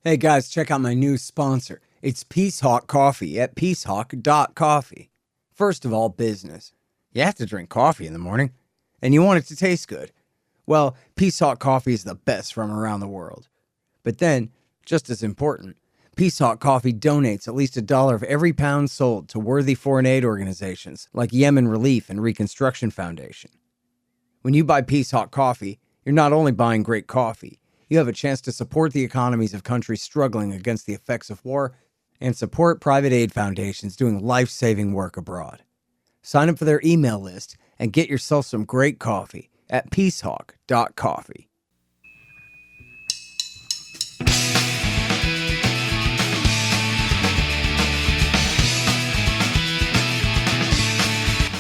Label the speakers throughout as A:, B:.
A: Hey guys, check out my new sponsor. It's Peacehawk Coffee at peacehawk.coffee. First of all, business. You have to drink coffee in the morning, and you want it to taste good. Well, Peacehawk Coffee is the best from around the world. But then, just as important, Peacehawk Coffee donates at least $1 of every pound sold to worthy foreign aid organizations like Yemen Relief and Reconstruction Foundation. When you buy Peacehawk Coffee, you're not only buying great coffee, you have a chance to support the economies of countries struggling against the effects of war and support private aid foundations doing life-saving work abroad. Sign up for their email list and get yourself some great coffee at peacehawk.coffee.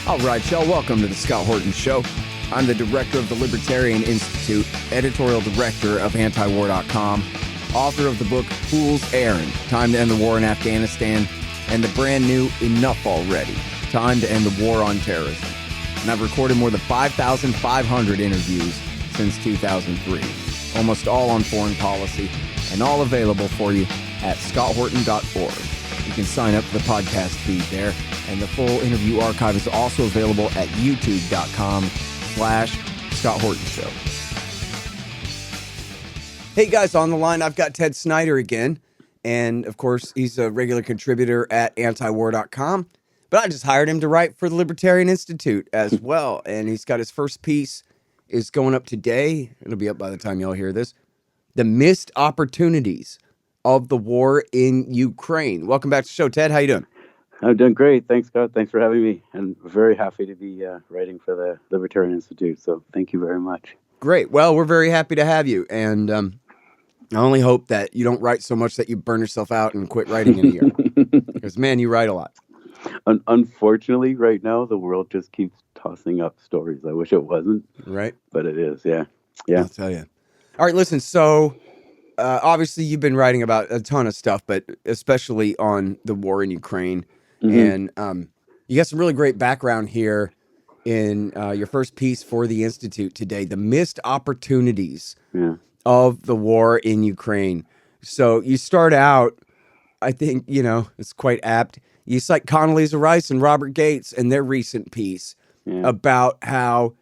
A: All right, y'all, welcome to the Scott Horton Show. I'm the director of the Libertarian Institute, editorial director of antiwar.com, author of the book Fool's Errand, Time to End the War in Afghanistan, and the brand new Enough Already, Time to End the War on Terrorism. And I've recorded more than 5,500 interviews since 2003, almost all on foreign policy, and all available for you at scotthorton.org. You can sign up for the podcast feed there, and the full interview archive is also available at youtube.com/Scott Horton Show. Hey guys, on the line, I've got Ted Snider again. And of course, he's a regular contributor at antiwar.com. But I just hired him to write for the Libertarian Institute as well. And he's got his first piece is going up today. It'll be up by the time y'all hear this. The Missed Opportunities of the War in Ukraine. Welcome back to the show, Ted. How you doing?
B: I'm doing great. Thanks, Scott. Thanks for having me. And very happy to be writing for the Libertarian Institute. So thank you very much.
A: Great. Well, we're very happy to have you. And I only hope that you don't write so much that you burn yourself out and quit writing in a year. Because, man, you write a lot.
B: Unfortunately, right now, the world just keeps tossing up stories. I wish it wasn't.
A: Right.
B: But it is, yeah. Yeah.
A: I'll tell you. All right, listen, so obviously you've been writing about a ton of stuff, but especially on the war in Ukraine.
B: Mm-hmm.
A: And you got some really great background here in your first piece for the Institute today, the missed opportunities of the war in Ukraine. So you start out, I think, it's quite apt. You cite Condoleezza Rice and Robert Gates and their recent piece about how,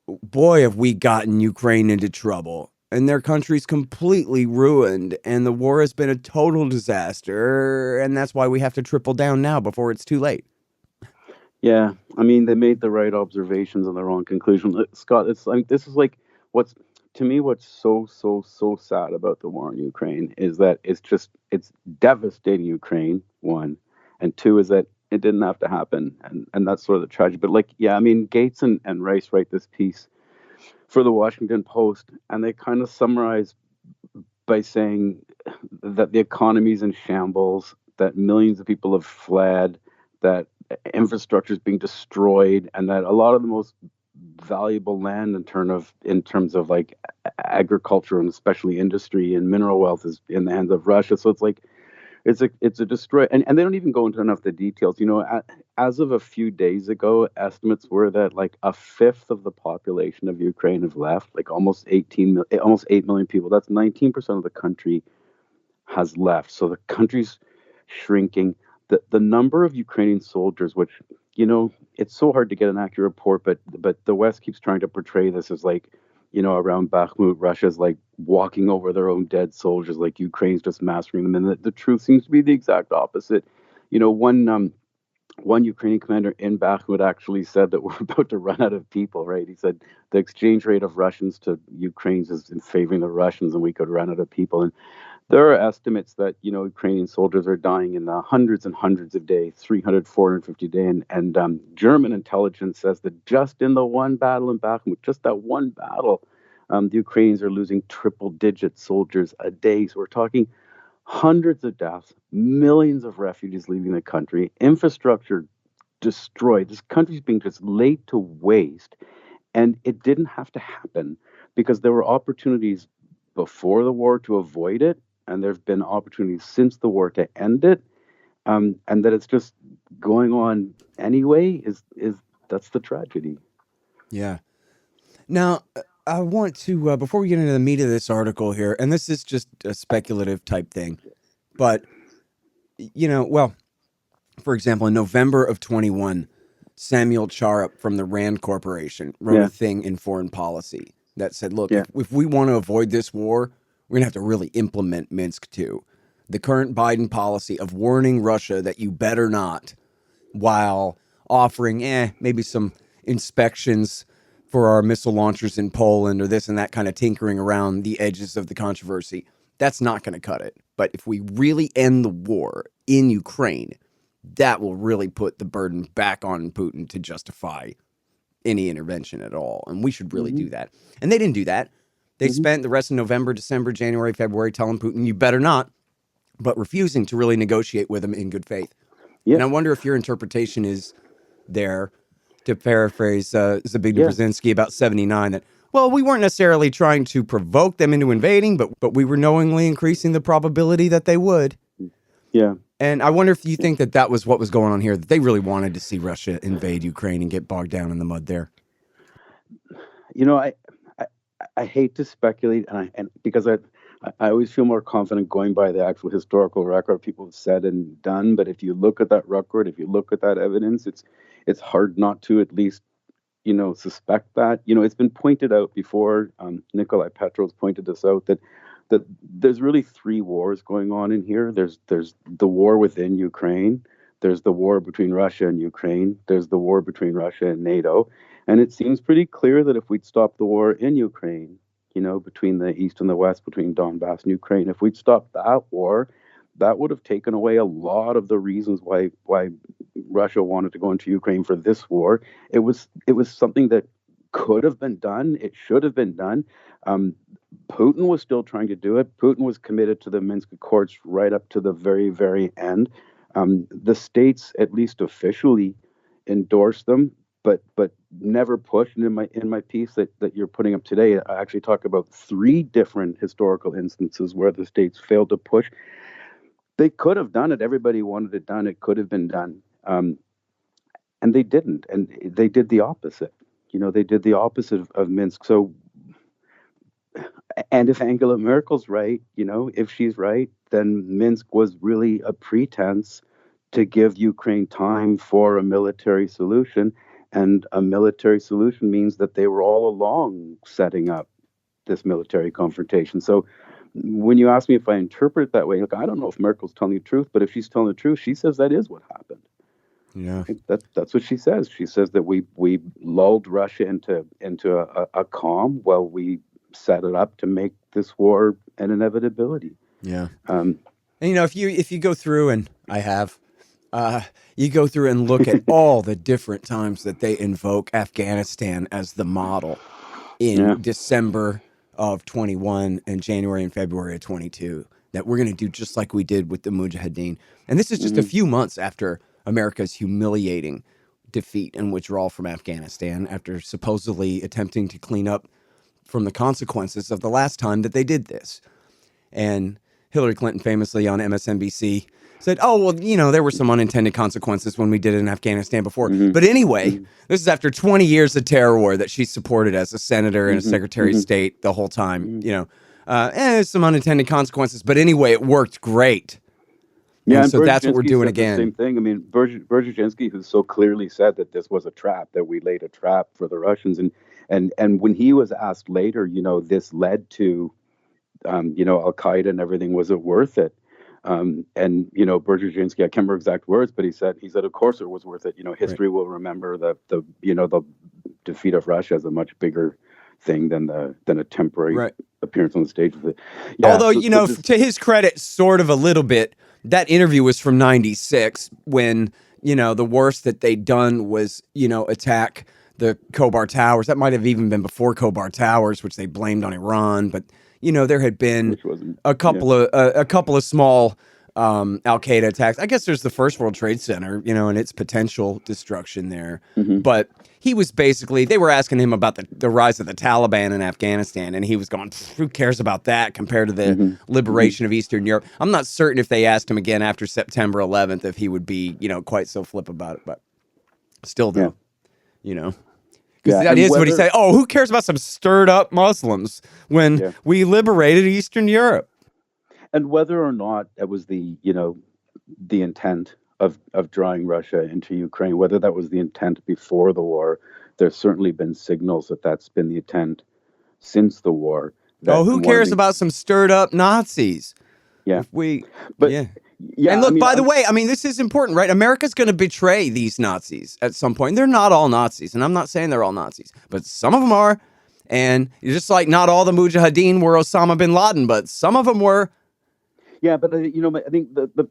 A: boy, have we gotten Ukraine into trouble. And their country's completely ruined, and the war has been a total disaster, and that's why we have to triple down now before it's too late.
B: Yeah, I mean, they made the right observations and the wrong conclusion. Scott, this is like what's so sad about the war in Ukraine is that it's devastating Ukraine, one, and two is that it didn't have to happen, and that's sort of the tragedy. But I mean, Gates and Rice write this piece for the Washington Post, and they kind of summarize by saying that the economy's in shambles, that millions of people have fled, that infrastructure is being destroyed, and that a lot of the most valuable land in terms of like agriculture and especially industry and mineral wealth is in the hands of Russia. So it's a destroy, and they don't even go into enough of the details. As of a few days ago, estimates were that like a fifth of the population of Ukraine have left, like almost 8 million people. That's 19% of the country has left. So the country's shrinking. The number of Ukrainian soldiers, which it's so hard to get an accurate report, but the West keeps trying to portray this as like, around Bakhmut, Russia's like walking over their own dead soldiers, like Ukraine's just massacring them. And the truth seems to be the exact opposite. One Ukrainian commander in Bakhmut actually said that we're about to run out of people, right? He said the exchange rate of Russians to Ukrainians is in favoring the Russians and we could run out of people. And there are estimates that, Ukrainian soldiers are dying in the hundreds and hundreds of days, 300, 450 a day. And German intelligence says that just in the one battle in Bakhmut, just that one battle, the Ukrainians are losing triple-digit soldiers a day. So we're talking hundreds of deaths, millions of refugees leaving the country, infrastructure destroyed. This country's being just laid to waste. And it didn't have to happen because there were opportunities before the war to avoid it. And there have been opportunities since the war to end it, and that it's just going on anyway. That's the tragedy.
A: Yeah. Now, I want to, before we get into the meat of this article here, and this is just a speculative type thing, but, well, for example, in November of 21, Samuel Charup from the Rand Corporation wrote a thing in Foreign Policy that said, look, if we want to avoid this war, we're going to have to really implement Minsk II. The current Biden policy of warning Russia that you better not, while offering maybe some inspections for our missile launchers in Poland or this and that, kind of tinkering around the edges of the controversy, that's not going to cut it. But if we really end the war in Ukraine, that will really put the burden back on Putin to justify any intervention at all. And we should really do that. And they didn't do that. They spent the rest of November, December, January, February telling Putin, you better not, but refusing to really negotiate with him in good faith. Yeah. And I wonder if your interpretation is there, to paraphrase Zbigniew Brzezinski about 79, that, well, we weren't necessarily trying to provoke them into invading, but we were knowingly increasing the probability that they would.
B: Yeah.
A: And I wonder if you think that was what was going on here, that they really wanted to see Russia invade Ukraine and get bogged down in the mud there.
B: I hate to speculate, and because I always feel more confident going by the actual historical record people have said and done. But if you look at that record, if you look at that evidence, it's hard not to at least suspect that. It's been pointed out before. Nikolai Petrov's pointed this out, that there's really three wars going on in here. There's the war within Ukraine. There's the war between Russia and Ukraine. There's the war between Russia and NATO. And it seems pretty clear that if we'd stopped the war in Ukraine, between the East and the West, between Donbass and Ukraine, if we'd stopped that war, that would have taken away a lot of the reasons why Russia wanted to go into Ukraine for this war. It was something that could have been done. It should have been done. Putin was still trying to do it. Putin was committed to the Minsk Accords right up to the very, very end. The states, at least officially, endorsed them, but never pushed. And in my piece that you're putting up today, I actually talk about 3 different historical instances where the states failed to push. They could have done it. Everybody wanted it done. It could have been done. And they didn't. And they did the opposite. They did the opposite of Minsk. So, and if Angela Merkel's right, if she's right, then Minsk was really a pretense to give Ukraine time for a military solution. And a military solution means that they were all along setting up this military confrontation. So when you ask me if I interpret it that way, look, I don't know if Merkel's telling the truth, but if she's telling the truth, she says that is what happened.
A: Yeah,
B: that's what she says. She says that we lulled Russia into a calm while we set it up to make this war an inevitability.
A: Yeah. And if you go through, and I have, you go through and look at all the different times that they invoke Afghanistan as the model in December of 21 and January and February of 22, that we're going to do just like we did with the Mujahideen. And this is just a few months after America's humiliating defeat and withdrawal from Afghanistan, after supposedly attempting to clean up from the consequences of the last time that they did this. And Hillary Clinton famously on MSNBC said, oh, well, there were some unintended consequences when we did it in Afghanistan before. But anyway, this is after 20 years of terror war that she supported as a senator and a secretary of state the whole time. There's some unintended consequences. But anyway, it worked great.
B: Yeah,
A: and so that's what we're doing again.
B: The same thing. I mean, Brzezinski, who so clearly said that this was a trap, that we laid a trap for the Russians. And when he was asked later, this led to, Al-Qaeda and everything, was it worth it? Brzezinski, I can't remember exact words, but he said, of course it was worth it. History will remember the defeat of Russia as a much bigger thing than a temporary appearance on the stage of it. Yeah,
A: although, to his credit, sort of a little bit, that interview was from 96 when, the worst that they'd done was, attack the Khobar Towers. That might have even been before Khobar Towers, which they blamed on Iran. But, there had been a couple of small Al-Qaeda attacks. I guess there's the First World Trade Center, and its potential destruction there. But he was basically, they were asking him about the rise of the Taliban in Afghanistan, and he was going, who cares about that compared to the liberation of Eastern Europe? I'm not certain if they asked him again after September 11th if he would be, quite so flip about it. But still, though, Because
B: Yeah,
A: that
B: and
A: is what he
B: whether
A: said. Oh, who cares about some stirred up Muslims when
B: yeah,
A: we liberated Eastern Europe?
B: and whether or not that was the the intent of drawing Russia into Ukraine, whether that was the intent before the war, there's certainly been signals that that's been the intent since the war.
A: Oh,
B: That
A: who
B: and one of
A: cares
B: the
A: about some stirred up Nazis?
B: yeah,
A: If we,
B: but
A: yeah. And
B: yeah, I
A: look,
B: mean,
A: by the way, I mean, this is important, right? America's going to betray these Nazis at some point. They're not all Nazis, and I'm not saying they're all Nazis, but some of them are. And just like not all the Mujahideen were Osama bin Laden, but some of them were.
B: yeah, but I think the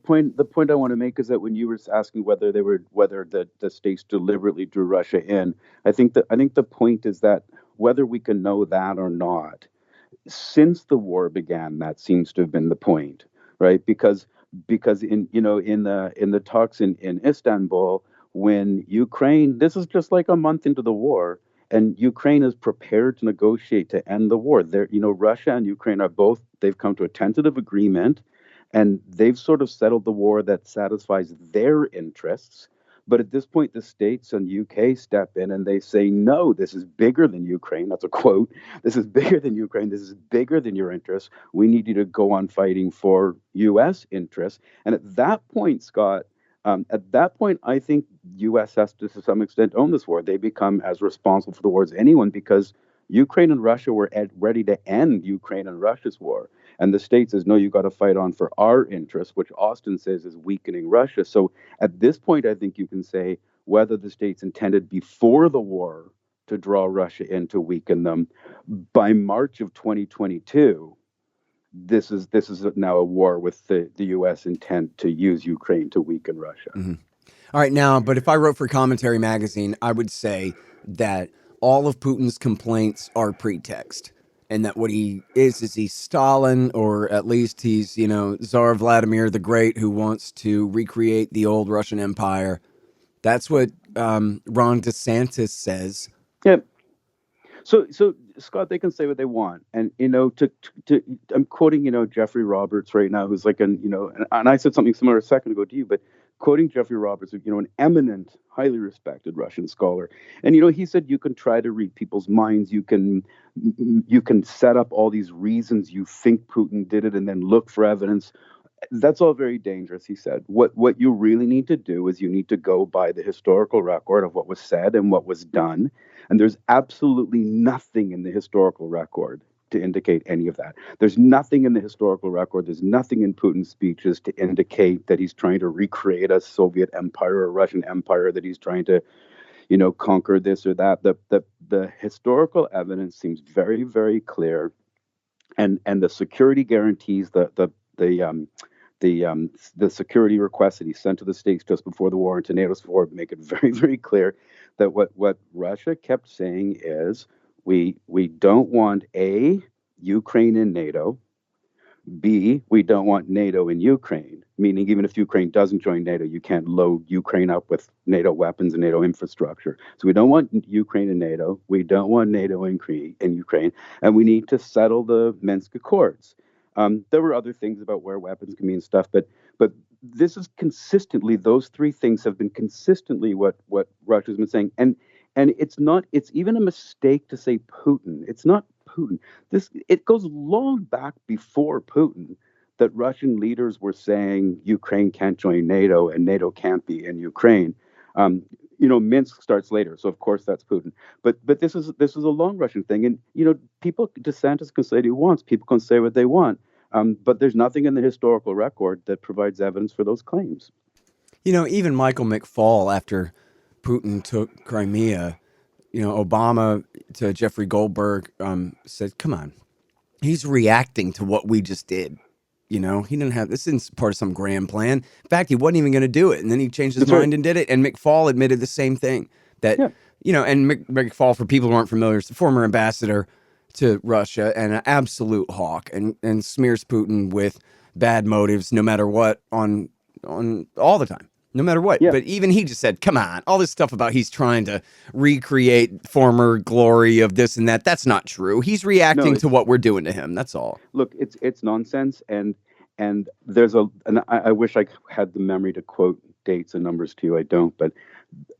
B: point I want to make is that when you were asking whether the states deliberately drew Russia in, I think the point is that whether we can know that or not, since the war began, that seems to have been the point, right? Because in the talks in Istanbul, when Ukraine, this is just like a month into the war, and Ukraine is prepared to negotiate to end the war. There, Russia and Ukraine are both, they've come to a tentative agreement, and they've sort of settled the war that satisfies their interests. But at this point, the States and UK step in and they say, no, this is bigger than Ukraine. That's a quote. This is bigger than Ukraine. This is bigger than your interests. We need you to go on fighting for US interests. And at that point, Scott, at that point, I think US has to some extent own this war. They become as responsible for the war as anyone because Ukraine and Russia were ready to end Ukraine and Russia's war. And the state says, no, you got to fight on for our interests, which Austin says is weakening Russia. So at this point, I think you can say whether the states intended before the war to draw Russia in to weaken them, by March of 2022, this is now a war with the U.S. intent to use Ukraine to weaken Russia.
A: Mm-hmm. All right, now, but if I wrote for Commentary Magazine, I would say that all of Putin's complaints are pretext. And that what he is he's Stalin, or at least he's, Tsar Vladimir the Great, who wants to recreate the old Russian Empire. That's what Ron DeSantis says.
B: Yeah. So Scott, they can say what they want, and I'm quoting Jeffrey Roberts right now, who's like and I said something similar a second ago to you, but quoting Jeffrey Roberts, an eminent, highly respected Russian scholar, and he said you can try to read people's minds, you can set up all these reasons you think Putin did it, and then look for evidence. That's all very dangerous, he said. What you really need to do is you need to go by the historical record of what was said and what was done. And there's absolutely nothing in the historical record to indicate any of that. There's nothing in the historical record. There's nothing in Putin's speeches to indicate that he's trying to recreate a Soviet empire or a Russian empire, that he's trying to, conquer this or that. The historical evidence seems very, very clear. And the security guarantees, the security requests that he sent to the states just before the war and to NATO's before make it very, very clear that what Russia kept saying is we don't want A, Ukraine in NATO, B, we don't want NATO in Ukraine, meaning even if Ukraine doesn't join NATO, you can't load Ukraine up with NATO weapons and NATO infrastructure. So we don't want Ukraine in NATO, we don't want NATO in Ukraine, and we need to settle the Minsk Accords. There were other things about where weapons can be and stuff, but this is consistently, those three things have been consistently what Russia's been saying. And it's even a mistake to say Putin. It's not Putin. It goes long back before Putin that Russian leaders were saying Ukraine can't join NATO and NATO can't be in Ukraine. Minsk starts later, so of course that's Putin. But this is a long Russian thing, and people, DeSantis can say what he wants. People can say what they want, but there's nothing in the historical record that provides evidence for those claims.
A: Even Michael McFaul, after Putin took Crimea, Obama to Jeffrey Goldberg said, "Come on, he's reacting to what we just did." He didn't have, this isn't part of some grand plan. In fact, he wasn't even going to do it. And then he changed his mind and did it. And McFaul admitted the same thing, that, and McFaul, for people who aren't familiar, is the former ambassador to Russia and an absolute hawk, and smears Putin with bad motives, no matter what, on all the time, no matter what.
B: Yeah.
A: But even he just said, come on, all this stuff about he's trying to recreate former glory of this and that. That's not true. He's reacting to what we're doing to him. That's all.
B: Look, it's nonsense. And I wish I had the memory to quote dates and numbers to you, I don't, but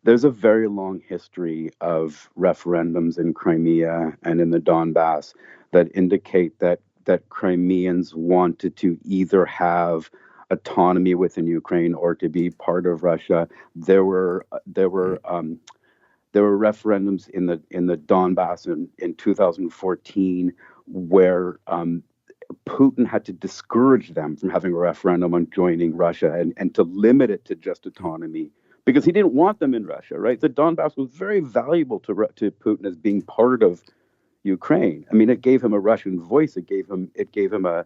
B: there's a very long history of referendums in Crimea and in the Donbass that indicate that Crimeans wanted to either have autonomy within Ukraine or to be part of Russia. There were referendums in the Donbass in 2014 where Putin had to discourage them from having a referendum on joining Russia and to limit it to just autonomy because he didn't want them in Russia, right? The Donbass was very valuable to Putin as being part of Ukraine. I mean, it gave him a Russian voice. It gave him a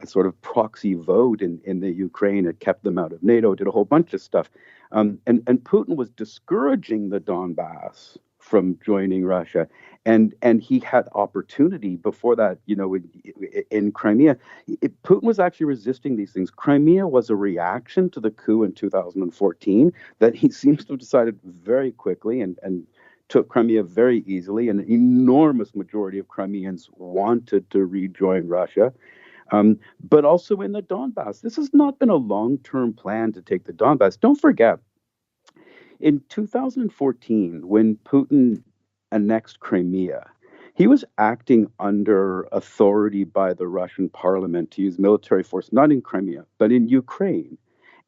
B: a sort of proxy vote in the Ukraine. It kept them out of NATO. Did a whole bunch of stuff, and Putin was discouraging the Donbass from joining Russia, and he had opportunity before that. In Crimea, Putin was actually resisting these things. Crimea was a reaction to the coup in 2014 that he seems to have decided very quickly and took Crimea very easily. An enormous majority of Crimeans wanted to rejoin Russia. But also in the Donbass, this has not been a long-term plan to take the Donbass. Don't forget, in 2014, when Putin annexed Crimea, he was acting under authority by the Russian parliament to use military force, not in Crimea, but in Ukraine.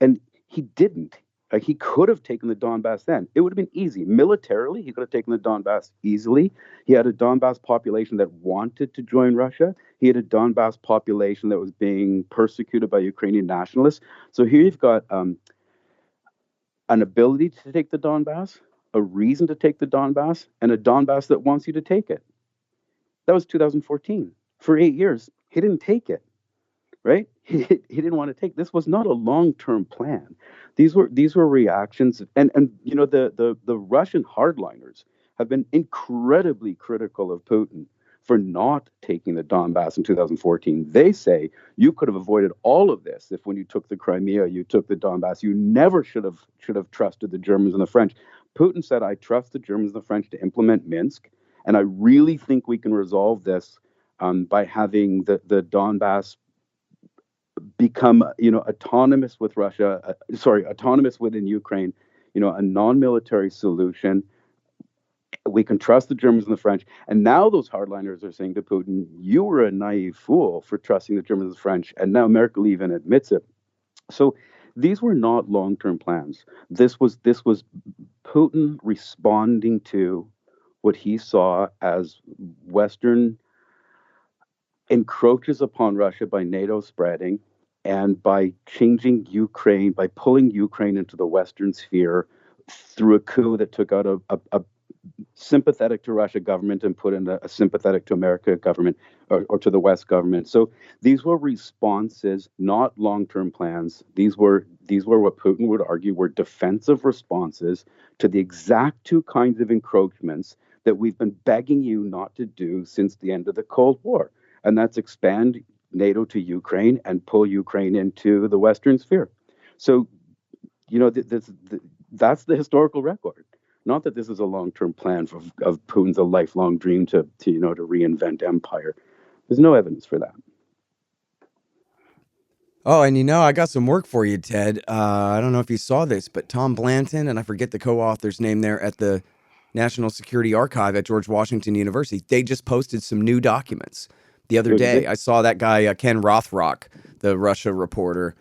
B: And he didn't. Like, he could have taken the Donbass then. It would have been easy. Militarily, he could have taken the Donbass easily. He had a Donbass population that wanted to join Russia. He had a Donbass population that was being persecuted by Ukrainian nationalists. So here you've got an ability to take the Donbass, a reason to take the Donbass, and a Donbass that wants you to take it. That was 2014. For 8 years, he didn't take it. Right? He didn't want to take. This was not a long-term plan. These were reactions, and the Russian hardliners have been incredibly critical of Putin for not taking the Donbass in 2014. They say you could have avoided all of this if, when you took the Crimea, you took the Donbass. You never should have trusted the Germans and the French. Putin said, "I trust the Germans and the French to implement Minsk, and I really think we can resolve this by having the Donbass become autonomous with Russia, autonomous within Ukraine, a non-military solution. We can trust the Germans and the French." And now those hardliners are saying to Putin, "You were a naive fool for trusting the Germans and the French." And now Merkel even admits it. So these were not long-term plans. This was Putin responding to what he saw as Western encroaches upon Russia by NATO spreading and by changing Ukraine, by pulling Ukraine into the Western sphere through a coup that took out a sympathetic to Russia government and put in a sympathetic to America government or to the West government. So these were responses, not long-term plans. These were what Putin would argue were defensive responses to the exact two kinds of encroachments that we've been begging you not to do since the end of the Cold War. And that's expand NATO to Ukraine and pull Ukraine into the Western sphere. So, that's the historical record. Not that this is a long-term plan of Putin's a lifelong dream to reinvent empire. There's no evidence for that.
A: Oh, and I got some work for you, Ted. I don't know if you saw this, but Tom Blanton, and I forget the co-author's name there at the National Security Archive at George Washington University, they just posted some new documents. The other day, I saw that guy, Ken Rothrock, the Russia reporter,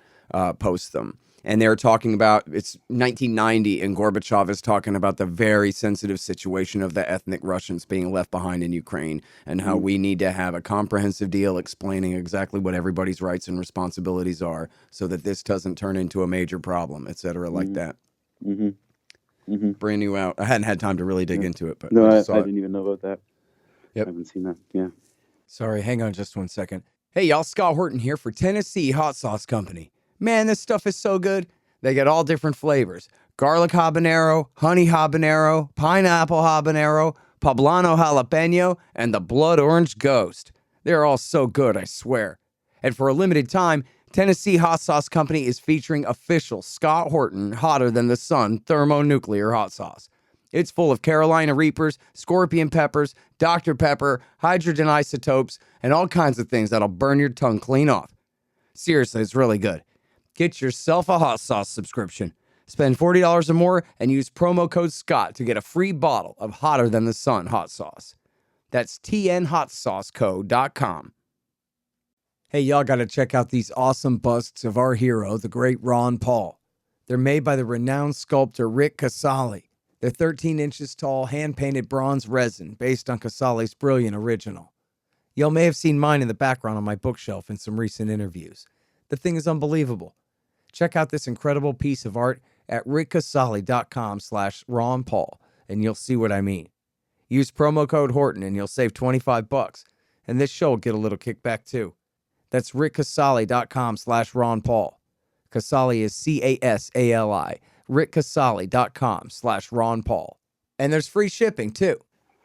A: post them. And they're talking about, it's 1990, and Gorbachev is talking about the very sensitive situation of the ethnic Russians being left behind in Ukraine and how we need to have a comprehensive deal explaining exactly what everybody's rights and responsibilities are so that this doesn't turn into a major problem, et cetera, like that. Brand new out. I hadn't had time to really dig into it, but
B: no, I didn't even know about that.
A: Yep.
B: I haven't seen that. Yeah.
A: Sorry, hang on just 1 second. Hey, y'all, Scott Horton here for Tennessee Hot Sauce Company. Man, this stuff is so good. They get all different flavors. Garlic habanero, honey habanero, pineapple habanero, poblano jalapeno, and the blood orange ghost. They're all so good, I swear. And for a limited time, Tennessee Hot Sauce Company is featuring official Scott Horton hotter than the sun thermonuclear hot sauce. It's full of Carolina Reapers, scorpion peppers, Dr. Pepper, hydrogen isotopes, and all kinds of things that'll burn your tongue clean off. Seriously, it's really good. Get yourself a hot sauce subscription. Spend $40 or more and use promo code SCOTT to get a free bottle of Hotter Than the Sun hot sauce. That's tnhotsaucecode.com. Hey, y'all got to check out these awesome busts of our hero, the great Ron Paul. They're made by the renowned sculptor Rick Casali. They're 13 inches tall, hand-painted bronze resin based on Casali's brilliant original. Y'all may have seen mine in the background on my bookshelf in some recent interviews. The thing is unbelievable. Check out this incredible piece of art at rickcasali.com/Ron Paul, and you'll see what I mean. Use promo code Horton and you'll save $25, and this show will get a little kickback too. That's rickcasali.com/Ron Paul. Casali is Casali. rickcasali.com/Ron Paul. And there's free shipping too.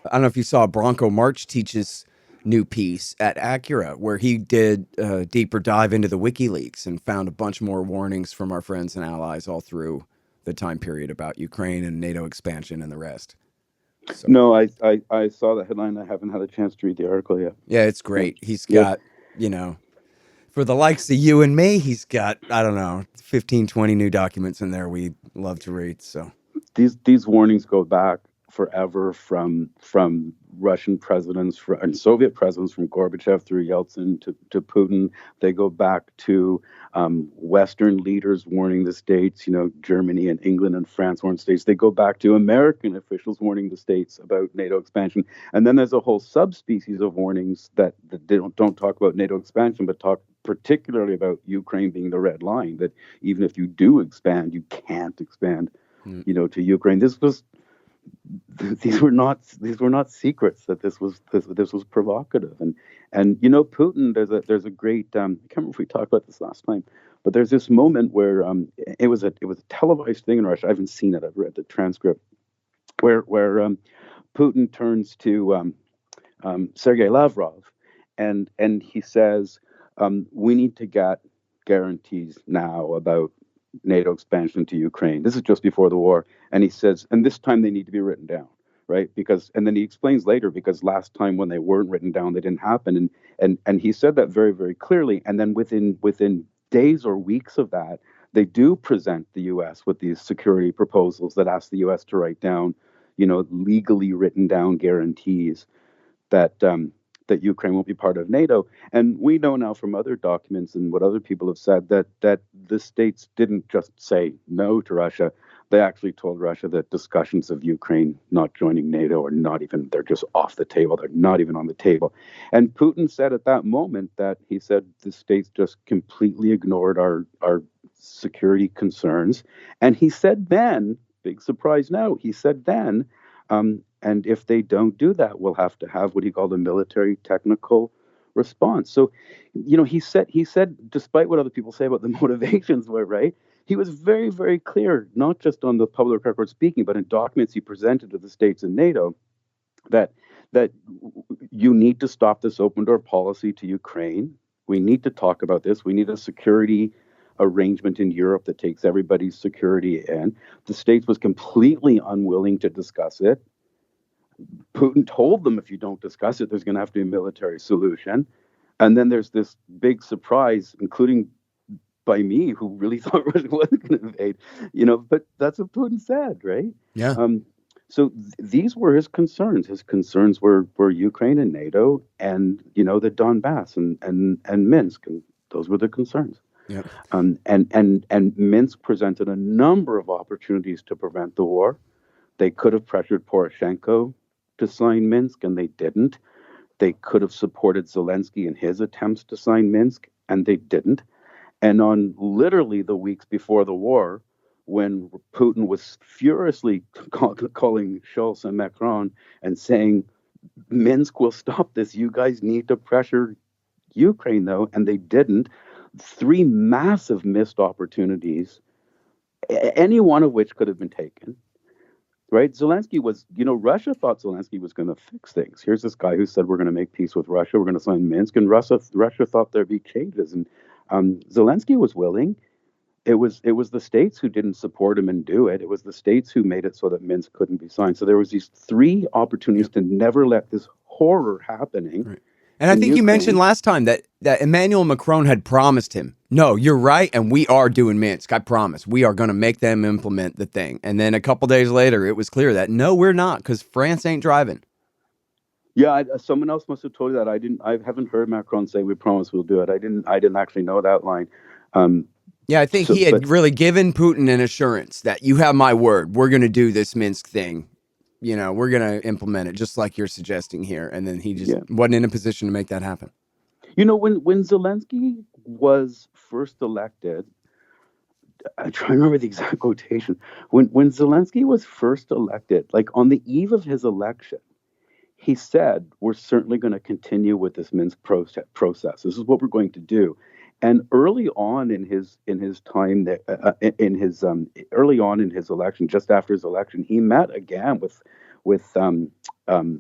A: I don't know if you saw Bronco March teaches new piece at Acura, where he did a deeper dive into the WikiLeaks and found a bunch more warnings from our friends and allies all through the time period about Ukraine and NATO expansion and the rest. So,
B: No, I saw the headline. I haven't had a chance to read the article yet.
A: yeah, it's great. He's got, for the likes of you and me, he's got, 15, 20 new documents in there we love to read. So
B: these warnings go back forever from Russian presidents and Soviet presidents, from Gorbachev through Yeltsin to Putin. They go back to Western leaders warning the states, Germany and England and France warned states. They go back to American officials warning the states about NATO expansion. And then there's a whole subspecies of warnings that they don't talk about NATO expansion, but talk particularly about Ukraine being the red line, that even if you do expand, you can't expand, to Ukraine. These were not secrets, that this was provocative. And Putin, there's a great I can't remember if we talked about this last time, but there's this moment where it was a televised thing in Russia. I haven't seen it. I've read the transcript where Putin turns to Sergei Lavrov and he says, we need to get guarantees now about NATO expansion to Ukraine. This is just before the war. And he says, and this time they need to be written down, right? And then he explains later, because last time when they weren't written down, they didn't happen. And he said that very, very clearly. And then within days or weeks of that, they do present the U.S. with these security proposals that ask the U.S. to write down, legally written down guarantees that Ukraine won't be part of NATO. And we know now from other documents and what other people have said that the states didn't just say no to Russia. They actually told Russia that discussions of Ukraine not joining NATO are not even, they're just off the table. They're not even on the table. And Putin said at that moment that he said the states just completely ignored our security concerns. And he said then, big surprise now, he said then, and if they don't do that, we'll have to have what he called a military technical response. So, he said, despite what other people say about the motivations were, right, he was very, very clear, not just on the public record speaking, but in documents he presented to the states in NATO, that you need to stop this open door policy to Ukraine. We need to talk about this. We need a security arrangement in Europe that takes everybody's security in. The states was completely unwilling to discuss it. Putin told them, if you don't discuss it, there's going to have to be a military solution. And then there's this big surprise, including by me, who really thought Russia wasn't going to invade, but that's what Putin said, right?
A: yeah.
B: So these were his concerns. His concerns were Ukraine and NATO and, the Donbass and Minsk. And those were the concerns.
A: Yeah.
B: And Minsk presented a number of opportunities to prevent the war. They could have pressured Poroshenko to sign Minsk, and they didn't. They could have supported Zelensky in his attempts to sign Minsk, and they didn't. And on literally the weeks before the war, when Putin was furiously calling Scholz and Macron and saying, Minsk will stop this, you guys need to pressure Ukraine, though, and they didn't. 3 massive missed opportunities, any one of which could have been taken. Right? Zelensky was, Russia thought Zelensky was going to fix things. Here's this guy who said, we're going to make peace with Russia. We're going to sign Minsk. And Russia thought there'd be changes. And Zelensky was willing. It was the states who didn't support him and do it. It was the states who made it so that Minsk couldn't be signed. So there was these 3 opportunities to never let this horror happening.
A: Right. And I
B: in
A: think you mentioned
B: Ukraine.
A: last time that Emmanuel Macron had promised him, no, you're right, and we are doing Minsk. I promise. We are going to make them implement the thing. And then a couple days later, it was clear that, no, we're not, because France ain't driving.
B: Yeah, someone else must have told you that. I didn't. I haven't heard Macron say we promise we'll do it. I didn't. I didn't actually know that line. Um,
A: Yeah, I think
B: so,
A: he
B: but
A: had really given Putin an assurance that you have my word. We're going to do this Minsk thing. You know, we're going to implement it just like you're suggesting here. And then he just
B: yeah,
A: wasn't in a position to make that happen.
B: you know, when Zelensky was first elected, I try to remember the exact quotation. When Zelensky was first elected, like on the eve of his election, he said, "We're certainly going to continue with this Minsk process. This is what we're going to do." And early on in his time there, in his early on in his election, just after his election, he met again with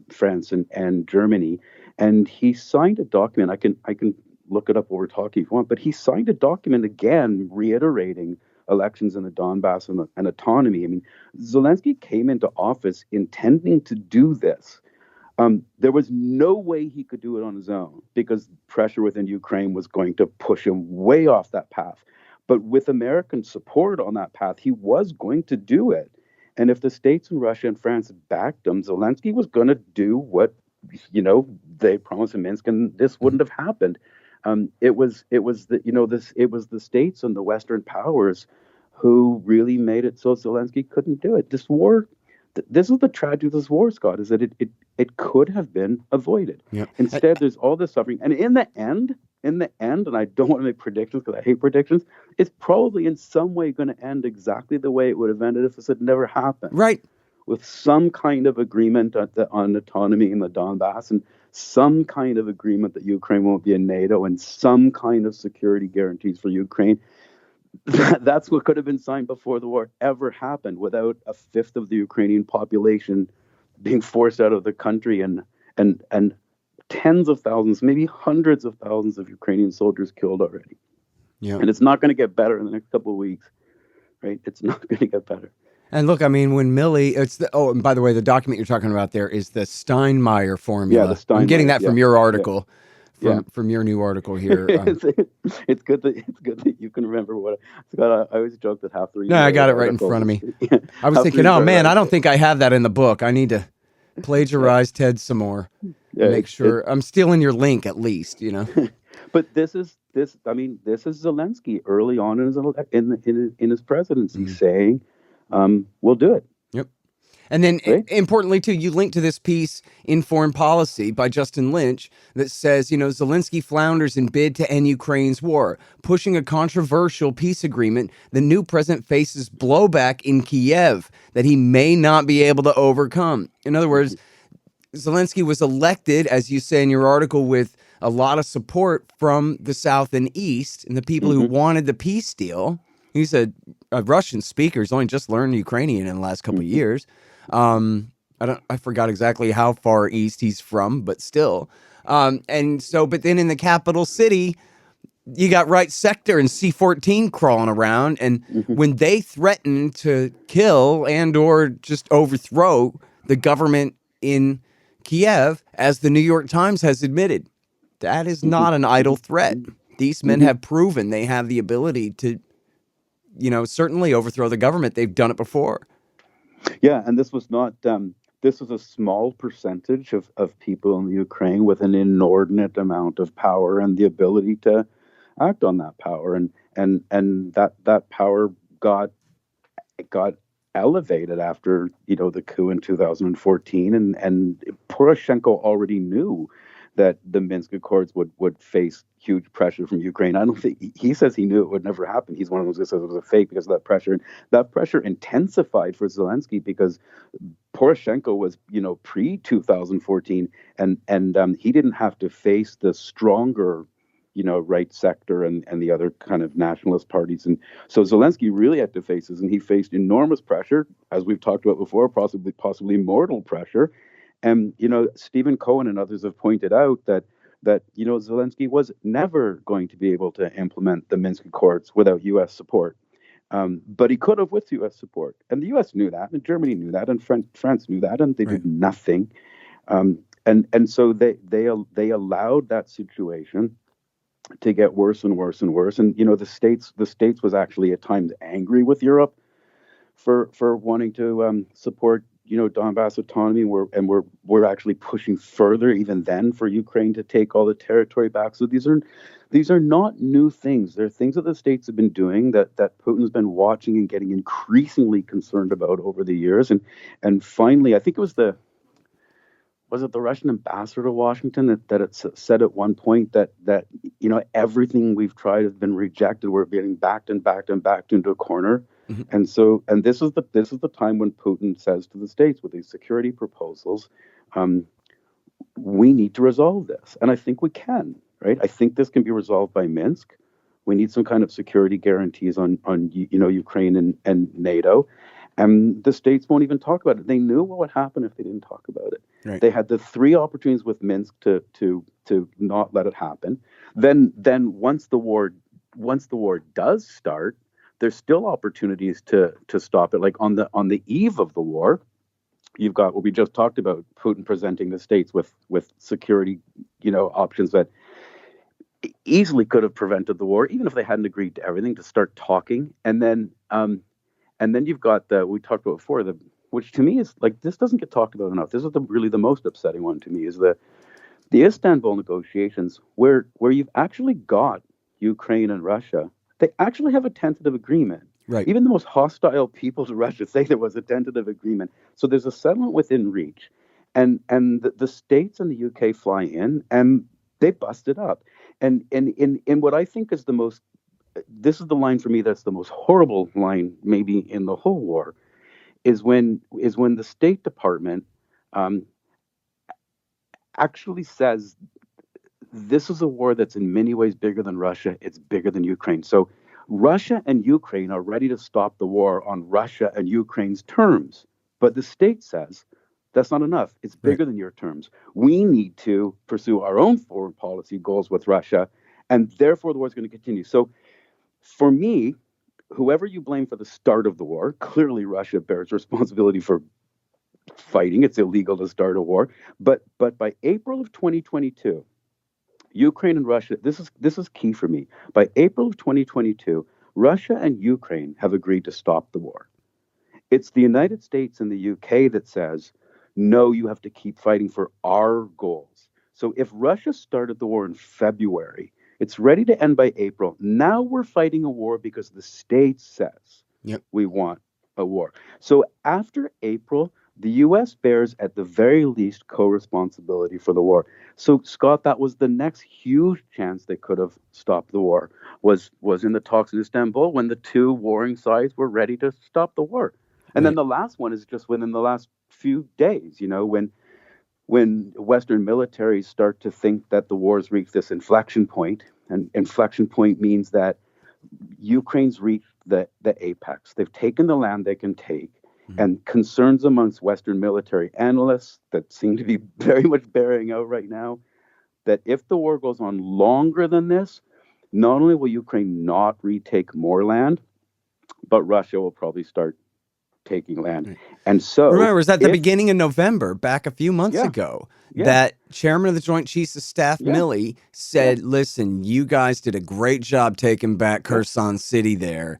B: France and Germany, and he signed a document. I can look it up while we're talking if you want, but he signed a document again reiterating elections in the Donbass and autonomy. I mean, Zelensky came into office intending to do this. There was no way he could do it on his own because pressure within Ukraine was going to push him way off that path. But with American support on that path, he was going to do it. And if the states and Russia and France backed him, Zelensky was going to do what they promised in Minsk, and this wouldn't have happened. It was the states and the Western powers who really made it so Zelensky couldn't do it. This war this is the tragedy of this war, Scott, is that it could have been avoided.
A: Yep.
B: Instead, there's all this suffering. And in the end, and I don't want to make predictions because I hate predictions, it's probably in some way going to end exactly the way it would have ended if this had never happened.
A: Right.
B: With some kind of agreement on autonomy in the Donbass and some kind of agreement that Ukraine won't be in NATO and some kind of security guarantees for Ukraine. That's what could have been signed before the war ever happened, without a fifth of the Ukrainian population being forced out of the country and tens of thousands, maybe hundreds of thousands of Ukrainian soldiers killed already.
A: Yeah.
B: And it's not going to get better in the next couple of weeks, right? It's not going to get better.
A: And look, I mean, when Milley, and by the way, the document you're talking about there is the Steinmeier formula.
B: Yeah, the Steinmeier.
A: I'm getting that from your article.
B: Yeah.
A: From your new article here.
B: It's good that you can remember what Scott. I always joke that half the reason.
A: No, I got it right in front of me. I was thinking, oh man, I don't think I have that in the book. I need to plagiarize Ted some more. Make sure I'm stealing your link at least,
B: But this is Zelensky early on in his presidency saying, "We'll do it."
A: Yep. And then importantly, too, you link to this piece in Foreign Policy by Justin Lynch that says, Zelensky flounders in bid to end Ukraine's war, pushing a controversial peace agreement. The new president faces blowback in Kiev that he may not be able to overcome. In other words, Zelensky was elected, as you say in your article, with a lot of support from the South and East and the people who wanted the peace deal. He's a Russian speaker. He's only just learned Ukrainian in the last couple of years. I forgot exactly how far east he's from, but still. But then in the capital city, you got Right Sector and C-14 crawling around. And when they threaten to kill and or just overthrow the government in Kiev, as the New York Times has admitted, that is not an idle threat. These men have proven they have the ability to, certainly overthrow the government. They've done it before.
B: Yeah, and this was not. This was a small percentage of people in the Ukraine with an inordinate amount of power and the ability to act on that power, and that power got elevated after the coup in 2014, and Poroshenko already knew that the Minsk Accords would face huge pressure from Ukraine. I don't think he says he knew it would never happen. He's one of those who says it was a fake because of that pressure. And that pressure intensified for Zelensky because Poroshenko was, pre 2014, and he didn't have to face the stronger, Right Sector and the other kind of nationalist parties. And so Zelensky really had to face this, and he faced enormous pressure, as we've talked about before, possibly mortal pressure. And, Stephen Cohen and others have pointed out that Zelensky was never going to be able to implement the Minsk Accords without U.S. support. But he could have with U.S. support. And the U.S. knew that, and Germany knew that, and France knew that, and they did nothing. and so they allowed that situation to get worse and worse and worse. And the states was actually at times angry with Europe for wanting to support Donbass autonomy. We're actually pushing further even then for Ukraine to take all the territory back. So these are not new things. They're things that the states have been doing that Putin's been watching and getting increasingly concerned about over the years. And finally, I think it was the Russian ambassador to Washington that it said at one point that everything we've tried has been rejected. We're getting backed and backed and backed into a corner. Mm-hmm. And this is the time when Putin says to the states with these security proposals, we need to resolve this, and I think we can. Right? I think this can be resolved by Minsk. We need some kind of security guarantees on Ukraine and NATO. And the states won't even talk about it. They knew what would happen if they didn't talk about it. Right. They had the 3 opportunities with Minsk to not let it happen. Then once the war does start, there's still opportunities to stop it. Like on the eve of the war, you've got what we just talked about: Putin presenting the states with security options that easily could have prevented the war, even if they hadn't agreed to everything, to start talking. And then you've got we talked about before, which to me is like, this doesn't get talked about enough. This is really the most upsetting one to me, is the Istanbul negotiations, where you've actually got Ukraine and Russia. They actually have a tentative agreement. Right. Even the most hostile people to Russia say there was a tentative agreement. So there's a settlement within reach, and the states and the UK fly in and they bust it up. And in what I think is this is the line for me that's the most horrible line maybe in the whole war, is when the State Department actually says this is a war that's in many ways bigger than Russia. It's bigger than Ukraine. So Russia and Ukraine are ready to stop the war on Russia and Ukraine's terms. But the state says that's not enough. It's bigger than your terms. We need to pursue our own foreign policy goals with Russia, and therefore the war is going to continue. So for me, whoever you blame for the start of the war, clearly Russia bears responsibility for fighting. It's illegal to start a war. But by April of 2022, Ukraine and Russia, this is key for me. By April of 2022, Russia and Ukraine have agreed to stop the war. It's the United States and the UK that says, no, you have to keep fighting for our goals. So if Russia started the war in February, it's ready to end by April. Now we're fighting a war because the States says we want a war. So after April, the U.S. bears at the very least co-responsibility for the war. So, Scott, that was the next huge chance they could have stopped the war, was in the talks in Istanbul, when the 2 warring sides were ready to stop the war. And then the last one is just within the last few days, when Western militaries start to think that the war's reached this inflection point. And inflection point means that Ukraine's reached the apex. They've taken the land they can take. And concerns amongst Western military analysts that seem to be very much bearing out right now, that if the war goes on longer than this, not only will Ukraine not retake more land, but Russia will probably start taking land. And so
A: remember, it was at the beginning of November, back a few months ago, that Chairman of the Joint Chiefs of Staff, Milley, said, listen, you guys did a great job taking back Kherson City there.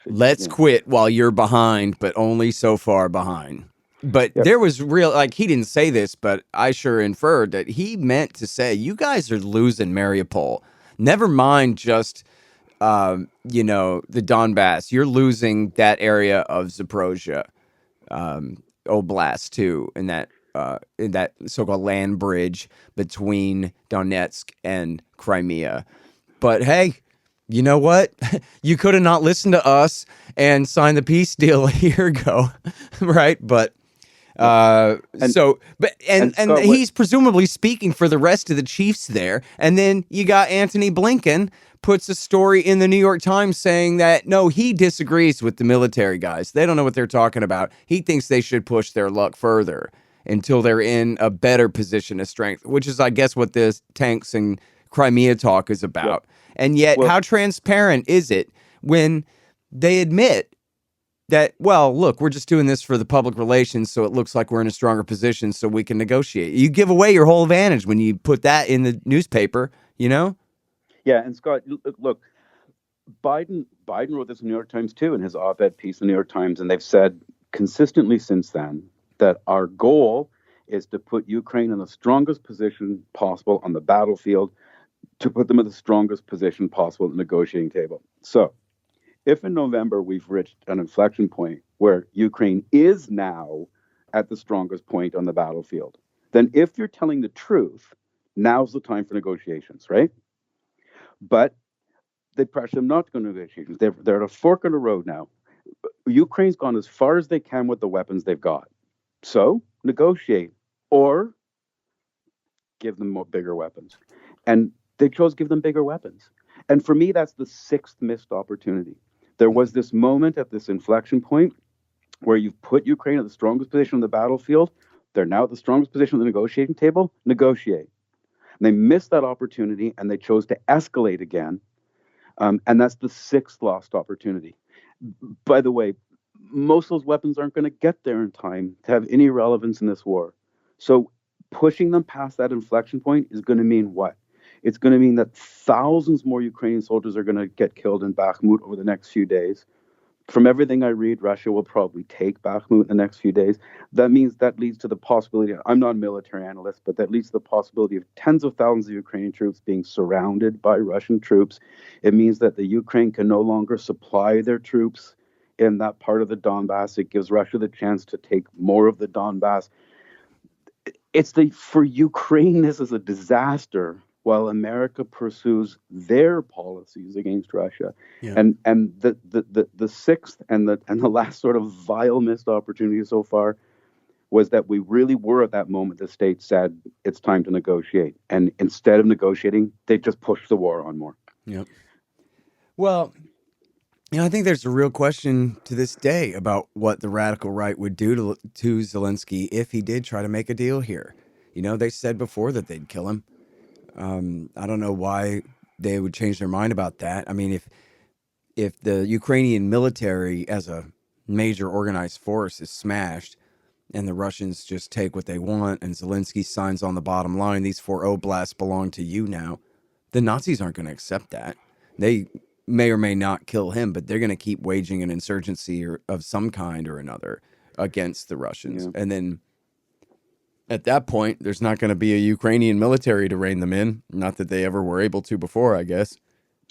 A: Let's quit while you're behind, but only so far behind. But there was real, like, he didn't say this, but I sure inferred that he meant to say, you guys are losing Mariupol. Never mind just, the Donbass. You're losing that area of Zaporozhye, Oblast too, in that so-called land bridge between Donetsk and Crimea. But hey, you know what? You could have not listened to us and signed the peace deal a year ago, right? But he's presumably speaking for the rest of the chiefs there. And then you got Antony Blinken puts a story in the New York Times saying that, no, he disagrees with the military guys. They don't know what they're talking about. He thinks they should push their luck further until they're in a better position of strength, which is, I guess, what this tanks and Crimea talk is about. And yet, how transparent is it when they admit that, well, look, we're just doing this for the public relations so it looks like we're in a stronger position so we can negotiate. You give away your whole advantage when you put that in the newspaper, you know?
B: Yeah, and Scott, look, Biden wrote this in the New York Times too, in his op-ed piece in the New York Times, and they've said consistently since then that our goal is to put Ukraine in the strongest position possible on the battlefield, to put them in the strongest position possible at the negotiating table. So, if in November we've reached an inflection point where Ukraine is now at the strongest point on the battlefield, then if you're telling the truth, now's the time for negotiations, right? But they pressure them not to go to negotiations. They're at a fork in the road now. Ukraine's gone as far as they can with the weapons they've got. So negotiate or give them bigger weapons. And they chose to give them bigger weapons. And for me, that's the sixth missed opportunity. There was this moment at this inflection point where you've put Ukraine at the strongest position on the battlefield. They're now at the strongest position on the negotiating table. Negotiate. And they missed that opportunity and they chose to escalate again. And that's the sixth lost opportunity. By the way, most of those weapons aren't going to get there in time to have any relevance in this war. So pushing them past that inflection point is going to mean what? It's going to mean that thousands more Ukrainian soldiers are going to get killed in Bakhmut over the next few days. From everything I read, Russia will probably take Bakhmut in the next few days. That means that leads to the possibility, I'm not a military analyst, but that leads to the possibility of tens of thousands of Ukrainian troops being surrounded by Russian troops. It means that the Ukraine can no longer supply their troops in that part of the Donbass. It gives Russia the chance to take more of the Donbass. For Ukraine, this is a disaster while America pursues their policies against Russia. Yeah. And the sixth and the last sort of vile missed opportunity so far was that we really were at that moment the state said it's time to negotiate. And instead of negotiating, they just pushed the war on more.
A: Yep. Well, I think there's a real question to this day about what the radical right would do to Zelensky if he did try to make a deal here. They said before that they'd kill him. I don't know why they would change their mind about that. I mean, if the Ukrainian military as a major organized force is smashed and the Russians just take what they want and Zelensky signs on the bottom line, these 4 oblasts belong to you now, the Nazis aren't going to accept that. They may or may not kill him, but they're going to keep waging an insurgency of some kind or another against the Russians. Yeah. And then at that point, there's not going to be a Ukrainian military to rein them in. Not that they ever were able to before, I guess.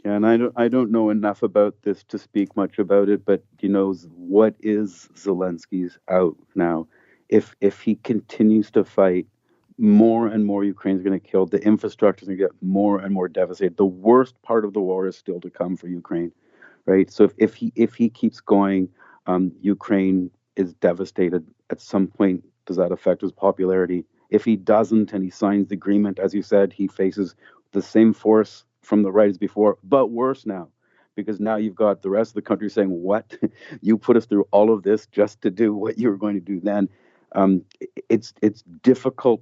B: Yeah, and I don't know enough about this to speak much about it, but what is Zelensky's out now? If he continues to fight, more and more Ukrainians are going to get killed. The infrastructure is going to get more and more devastated. The worst part of the war is still to come for Ukraine, right? So if he keeps going, Ukraine is devastated. At some point, does that affect his popularity? If he doesn't and he signs the agreement, as you said, he faces the same force from the right as before, but worse now, because now you've got the rest of the country saying, what? You put us through all of this just to do what you were going to do then. It's difficult.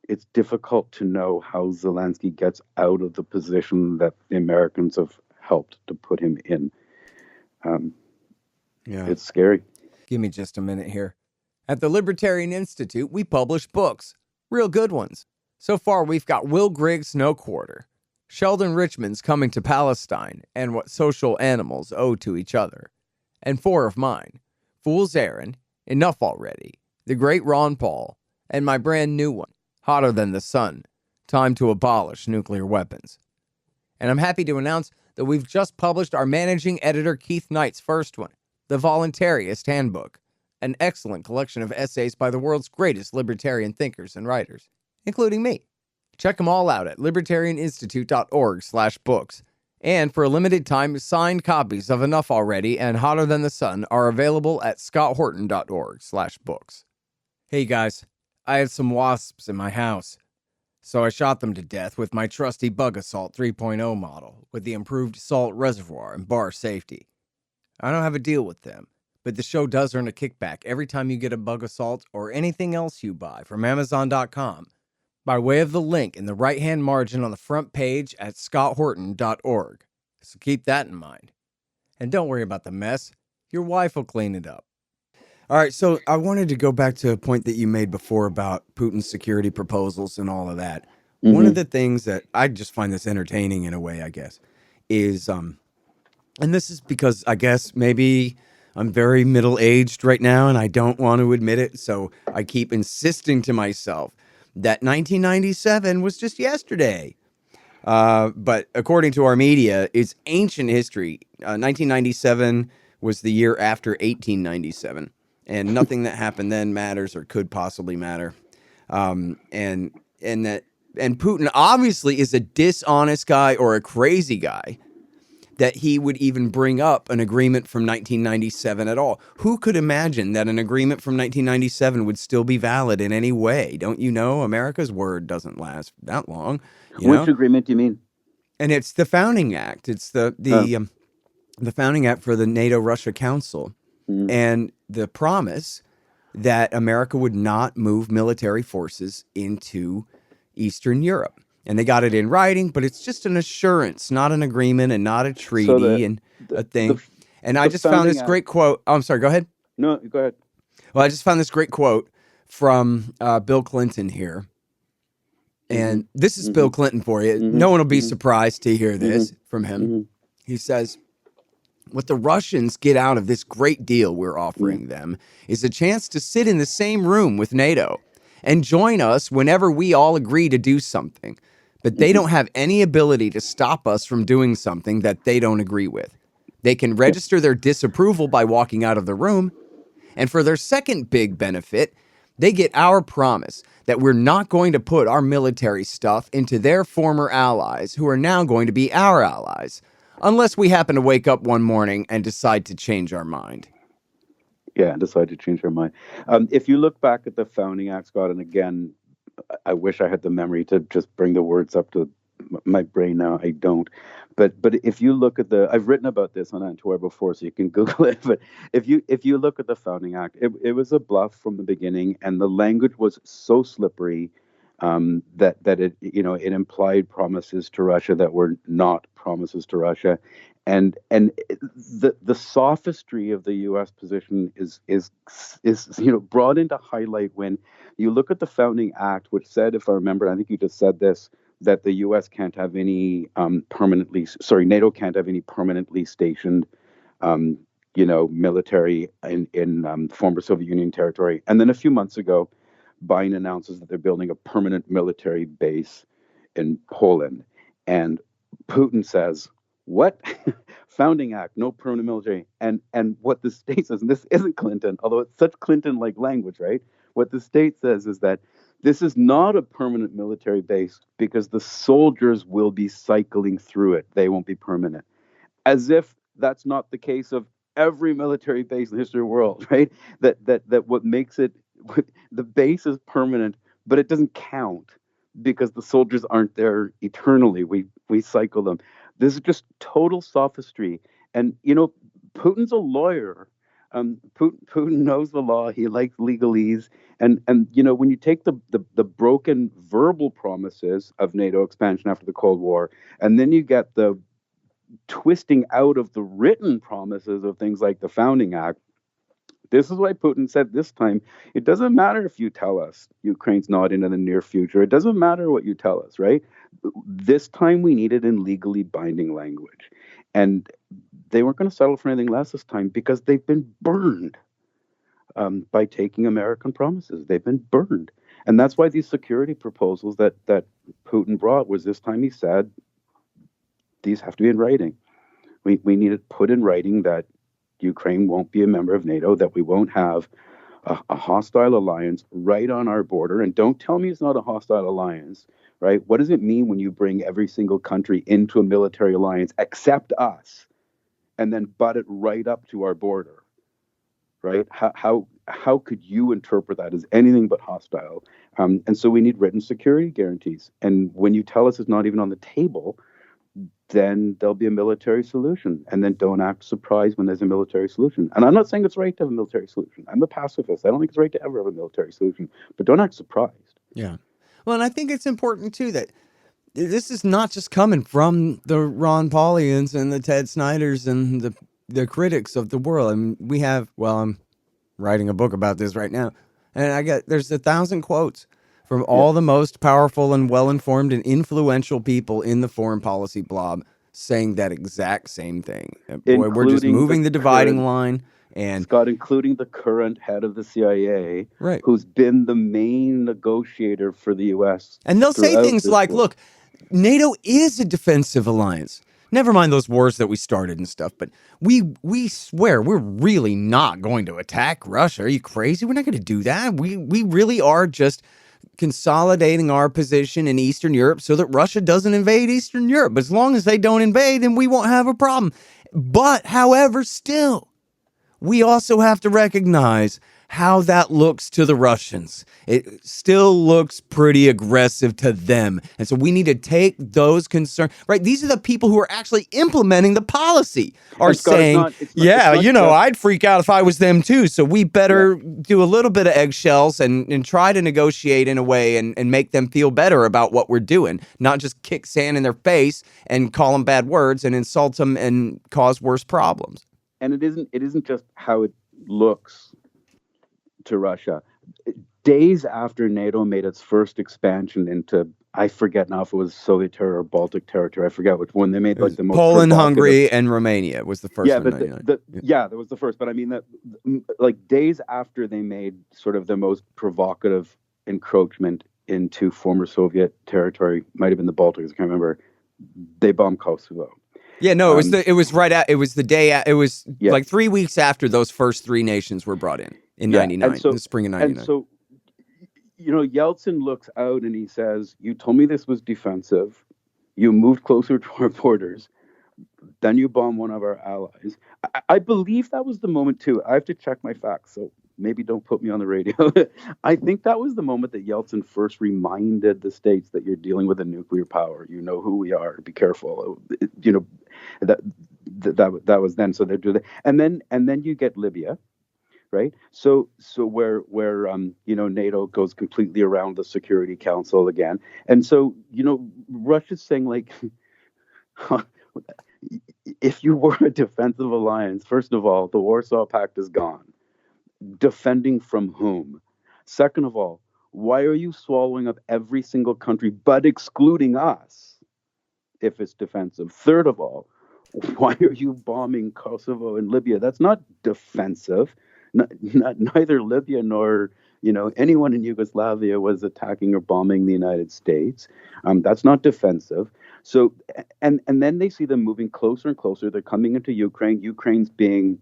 B: It's difficult to know how Zelensky gets out of the position that the Americans have helped to put him in. It's scary.
A: Give me just a minute here. At the Libertarian Institute, we publish books, real good ones. So far, we've got Will Grigg's No Quarter, Sheldon Richman's Coming to Palestine, and What Social Animals Owe to Each Other, and 4 of mine, Fool's Errand, Enough Already, The Great Ron Paul, and my brand new one, Hotter Than the Sun, Time to Abolish Nuclear Weapons. And I'm happy to announce that we've just published our managing editor Keith Knight's first one, The Voluntarist Handbook, an excellent collection of essays by the world's greatest libertarian thinkers and writers, including me. Check them all out at libertarianinstitute.org/books. And for a limited time, signed copies of Enough Already and Hotter Than the Sun are available at scotthorton.org/books. Hey guys, I have some wasps in my house, so I shot them to death with my trusty Bug Assault 3.0 model with the improved salt reservoir and bar safety. I don't have a deal with them, but the show does earn a kickback every time you get a Bug Assault or anything else you buy from Amazon.com by way of the link in the right-hand margin on the front page at scotthorton.org. So keep that in mind. And don't worry about the mess. Your wife will clean it up. All right, so I wanted to go back to a point that you made before about Putin's security proposals and all of that. One of the things that I just find this entertaining in a way, I guess, is and this is because I guess maybe I'm very middle-aged right now and I don't want to admit it, so I keep insisting to myself that 1997 was just yesterday. But according to our media, it's ancient history. 1997 was the year after 1897, and nothing that happened then matters or could possibly matter. And Putin obviously is a dishonest guy or a crazy guy that he would even bring up an agreement from 1997 at all. Who could imagine that an agreement from 1997 would still be valid in any way? Don't you know? America's word doesn't last that long.
B: Which agreement do you mean?
A: And it's the Founding Act. It's the Founding Act for the NATO-Russia Council. And the promise that America would not move military forces into Eastern Europe. And they got it in writing, but it's just an assurance, not an agreement and not a treaty and a thing. And I just found this great quote. Oh, I'm sorry, go ahead.
B: No, go ahead.
A: Well, I just found this great quote from Bill Clinton here. And this is Bill Clinton for you. No one will be surprised to hear this from him. He says, what the Russians get out of this great deal we're offering them is a chance to sit in the same room with NATO and join us whenever we all agree to do something. But they don't have any ability to stop us from doing something that they don't agree with. They can register their disapproval by walking out of the room. And for their second big benefit, they get our promise that we're not going to put our military stuff into their former allies, who are now going to be our allies, unless we happen to wake up one morning and decide to change our mind.
B: Yeah, decide to change our mind. If you look back at the Founding Act, Scott, and again, I wish I had the memory to just bring the words up to my brain now. I don't. But if you look at I've written about this on Antwerp before, so you can Google it. But if you look at the Founding Act, it was a bluff from the beginning, and the language was so slippery that it it implied promises to Russia that were not promises to Russia, and the sophistry of the U.S. position is brought into highlight when you look at the Founding Act, which said, if I remember, I think you just said this, that the U.S. can't have any NATO can't have any permanently stationed, military in former Soviet Union territory. And then a few months ago, Biden announces that they're building a permanent military base in Poland. And Putin says, what? Founding Act, no permanent military. And what the state says, and this isn't Clinton, although it's such Clinton-like language, right? What the state says is that this is not a permanent military base because the soldiers will be cycling through it. They won't be permanent. As if that's not the case of every military base in the history of the world, right? That what makes it, the base is permanent, but it doesn't count because the soldiers aren't there eternally. We cycle them. This is just total sophistry. And, Putin's a lawyer. Putin knows the law. He likes legalese. And when you take the broken verbal promises of NATO expansion after the Cold War, and then you get the twisting out of the written promises of things like the Founding Act, this is why Putin said this time, it doesn't matter if you tell us Ukraine's not in the near future. It doesn't matter what you tell us, right? This time we need it in legally binding language. And they weren't going to settle for anything less this time because they've been burned by taking American promises. They've been burned. And that's why these security proposals that Putin brought was this time he said, these have to be in writing. We need it put in writing that Ukraine won't be a member of NATO, that we won't have a hostile alliance right on our border. And don't tell me it's not a hostile alliance, right? What does it mean when you bring every single country into a military alliance except us and then butt it right up to our border, right? How could you interpret that as anything but hostile? And so we need written security guarantees. And when you tell us it's not even on the table, then there'll be a military solution. And then don't act surprised when there's a military solution. And I'm not saying it's right to have a military solution. I'm a pacifist. I don't think it's right to ever have a military solution. But don't act surprised.
A: Yeah. Well, and I think it's important, too, that this is not just coming from the Ron Paulians and the Ted Sniders and the the critics of the world. I mean, we have, well, I'm writing a book about this right now, and there's 1,000 quotes from
B: Yeah,
A: all the most powerful and well-informed and influential people in the foreign policy blob saying that exact same thing. Boy, we're just
B: including the
A: moving the dividing
B: current
A: line, and
B: Scott, including the current head of the CIA,
A: right.
B: who's been the main negotiator for the U.S.
A: And they'll say
B: throughout
A: things
B: this
A: like,
B: war.
A: look, NATO is a defensive alliance. Never mind those wars that we started and stuff, but we swear we're really not going to attack Russia. Are you crazy? We're not going to do that. We really are just consolidating our position in Eastern Europe so that Russia doesn't invade Eastern Europe. But as long as they don't invade, then we won't have a problem. But however, still, we also have to recognize how that looks to the Russians. It still looks pretty aggressive to them. And so we need to take those concerns, right? These are the people who are actually implementing the policy are
B: And Scott,
A: saying,
B: it's
A: yeah,
B: not just
A: I'd freak out if I was them too. So we
B: yeah.
A: better do a little bit of eggshells and try to negotiate in a way and make them feel better about what we're doing, not just kick sand in their face and call them bad words and insult them and cause worse problems.
B: And it isn't just how it looks to Russia. Days after NATO made its first expansion into, I forget now if it was Soviet territory or Baltic territory. I forget which one. They made
A: It
B: like
A: was
B: the most
A: Poland,
B: provocative.
A: Hungary, and Romania was the first
B: Yeah,
A: one,
B: but
A: 99.
B: yeah, that was the first. But I mean that, like days after they made sort of the most provocative encroachment into former Soviet territory, might have been the Baltics. I can't remember. They bombed Kosovo.
A: Yeah, no,
B: Um,
A: it was right at, it was the day, it was
B: yeah,
A: like 3 weeks after those first three nations were brought in
B: yeah,
A: 99, in the spring of
B: and
A: 99.
B: so Yeltsin looks out and he says, "You told me this was defensive. You moved closer to our borders. Then you bomb one of our allies." I believe that was the moment too. I have to check my facts, so maybe don't put me on the radio. I think that was the moment that Yeltsin first reminded the states that you're dealing with a nuclear power. You know who we are. Be careful. That that was then. So they do that, and then you get Libya, right? So where NATO goes completely around the Security Council again, and so Russia's saying like. If you were a defensive alliance, first of all, the Warsaw Pact is gone. Defending from whom? Second of all, why are you swallowing up every single country but excluding us if it's defensive? Third of all, why are you bombing Kosovo and Libya? That's not defensive. Neither Libya nor anyone in Yugoslavia was attacking or bombing the United States. That's not defensive. So, and then they see them moving closer and closer. They're coming into Ukraine. Ukraine's being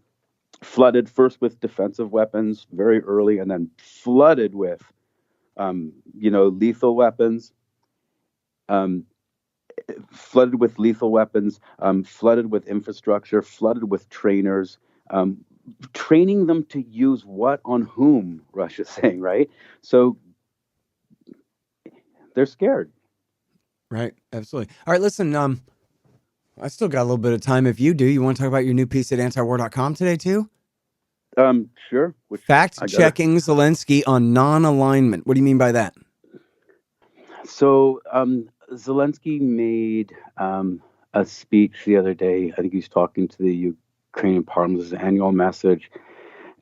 B: flooded first with defensive weapons very early, and then flooded with, lethal weapons. Flooded with lethal weapons, flooded with infrastructure, flooded with trainers, training them to use what on whom, Russia's saying, right? So they're scared.
A: Right, absolutely. All right, listen, I still got a little bit of time if you do. You want to talk about your new piece at antiwar.com today too?
B: Sure.
A: Fact checking Zelensky on non-alignment. What do you mean by that?
B: So Zelensky made a speech the other day. I think he's talking to the Ukrainian Parliament, his annual message,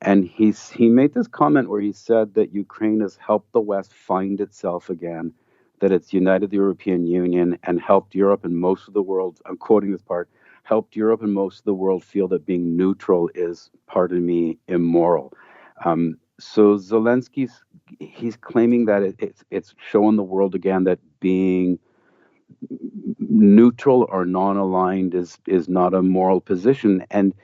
B: and he made this comment where he said that Ukraine has helped the West find itself again, that it's united the European Union and helped Europe and most of the world. I'm quoting this part. Helped Europe and most of the world feel that being neutral is, pardon me, immoral. So he's claiming that it's showing the world again that being neutral or non-aligned is not a moral position. And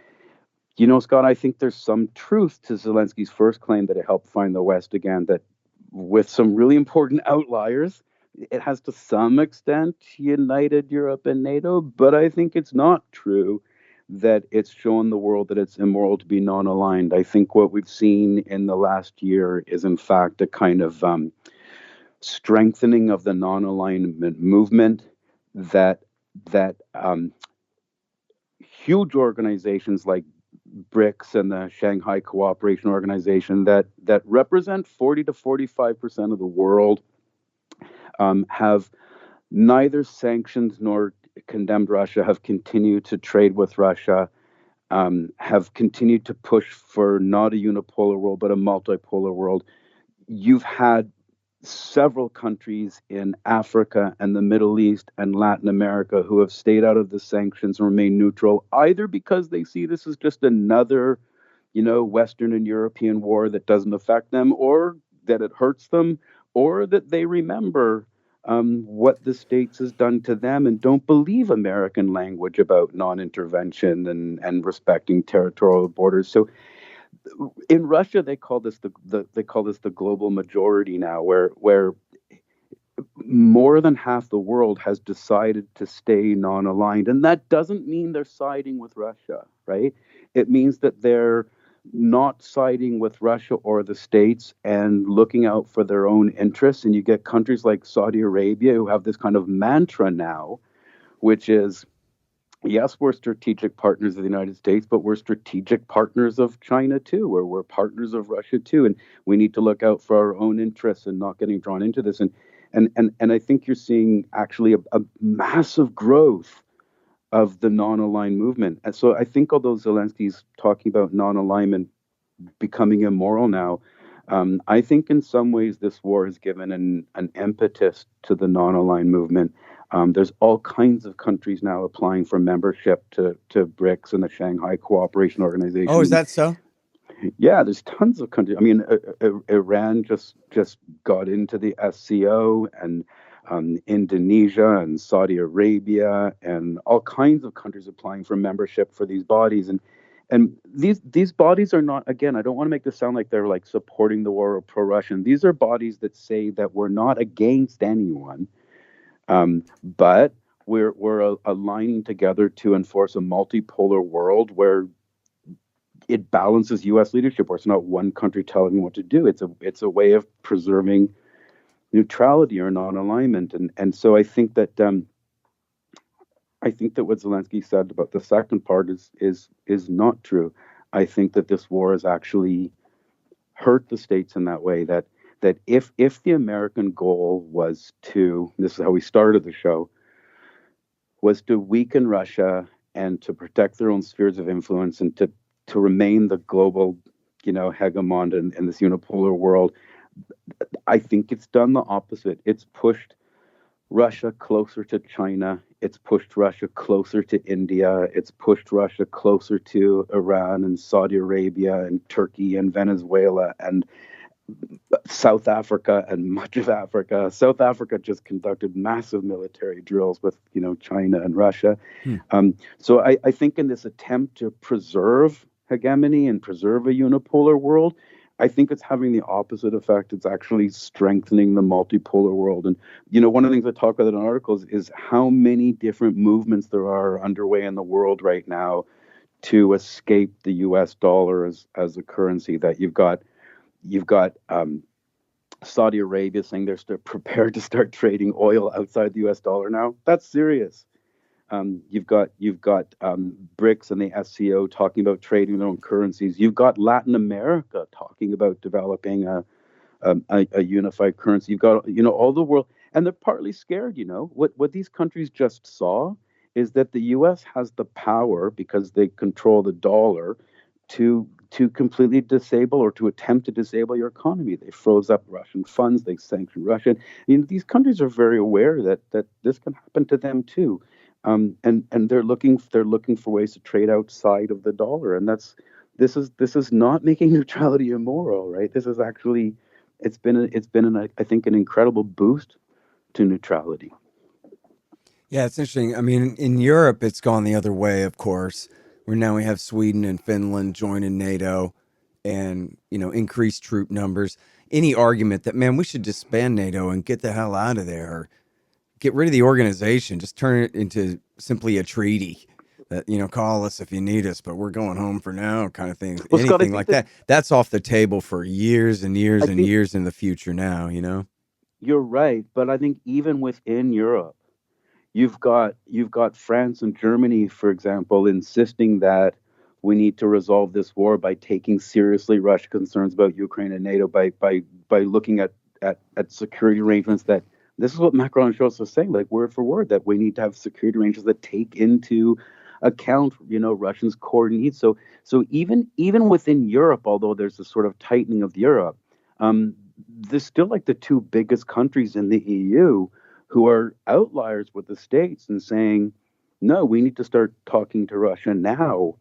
B: Scott, I think there's some truth to Zelensky's first claim that it helped find the West again, that with some really important outliers, it has to some extent united Europe and NATO, but I think it's not true that it's shown the world that it's immoral to be non-aligned. I think what we've seen in the last year is, in fact, a kind of strengthening of the non-alignment movement that huge organizations like BRICS and the Shanghai Cooperation Organization that represent 40 to 45% of the world have neither sanctioned nor condemned Russia, have continued to trade with Russia. have continued to push for not a unipolar world, but a multipolar world. You've had several countries in Africa and the Middle East and Latin America who have stayed out of the sanctions and remain neutral, either because they see this as just another, Western and European war that doesn't affect them, or that it hurts them, or that they remember what the States has done to them and don't believe American language about non-intervention and respecting territorial borders. So in Russia, they call this the global majority now, where more than half the world has decided to stay non-aligned, and that doesn't mean they're siding with Russia, right? It means that they're not siding with Russia or the States and looking out for their own interests. And you get countries like Saudi Arabia who have this kind of mantra now, which is, yes, we're strategic partners of the United States, but we're strategic partners of China too, or we're partners of Russia too, and we need to look out for our own interests and not getting drawn into this. And I think you're seeing actually a massive growth of the non-aligned movement. And so I think although Zelensky's talking about non-alignment becoming immoral now, I think in some ways this war has given an impetus to the non-aligned movement. There's all kinds of countries now applying for membership to BRICS and the Shanghai Cooperation Organization.
A: Oh, is that so?
B: Yeah, there's tons of countries. I mean, Iran just got into the SCO, and Indonesia and Saudi Arabia and all kinds of countries applying for membership for these bodies. And these bodies are not, again, I don't want to make this sound like they're like supporting the war or pro-Russian. These are bodies that say that we're not against anyone, but we're aligning together to enforce a multipolar world where it balances U.S. leadership, where it's not one country telling them what to do. It's a way of preserving neutrality or non-alignment, and so I think that what Zelensky said about the second part is not true. I think that this war has actually hurt the States in that way. That if the American goal was to, this is how we started the show, was to weaken Russia and to protect their own spheres of influence and to remain the global, hegemon in this unipolar world, I think it's done the opposite. It's pushed Russia closer to China. It's pushed Russia closer to India. It's pushed Russia closer to Iran and Saudi Arabia and Turkey and Venezuela and South Africa and much of Africa. South Africa just conducted massive military drills with, China and Russia. So I think in this attempt to preserve hegemony and preserve a unipolar world, I think it's having the opposite effect. It's actually strengthening the multipolar world. And, one of the things I talk about in articles is how many different movements there are underway in the world right now to escape the US dollar as a currency. That you've got Saudi Arabia saying they're prepared to start trading oil outside the US dollar now. That's serious. You've got BRICS and the SCO talking about trading their own currencies. You've got Latin America talking about developing a unified currency. You've got all the world, and they're partly scared. What these countries just saw is that the U.S. has the power, because they control the dollar, to completely disable or to attempt to disable your economy. They froze up Russian funds. They sanctioned Russia. These countries are very aware that this can happen to them too. And they're looking for ways to trade outside of the dollar, and this is not making neutrality immoral, right? This is actually it's been I think an incredible boost to neutrality.
A: Yeah, it's interesting. I mean, in Europe, it's gone the other way, of course, where now we have Sweden and Finland joining NATO, and increased troop numbers. Any argument that, man, we should disband NATO and get the hell out of there, or get rid of the organization, just turn it into simply a treaty that, call us if you need us, but we're going home for now, kind of thing.
B: Well, Scott,
A: anything like that. That's off the table for years and years and years in the future now,
B: You're right, but I think even within Europe, you've got France and Germany, for example, insisting that we need to resolve this war by taking seriously Russian concerns about Ukraine and NATO, by looking at security arrangements that. This is what Macron and Scholz are saying, like word for word, that we need to have security arrangements that take into account, Russians' core needs. So even within Europe, although there's a sort of tightening of Europe, there's still like the two biggest countries in the EU who are outliers with the States and saying, no, we need to start talking to Russia now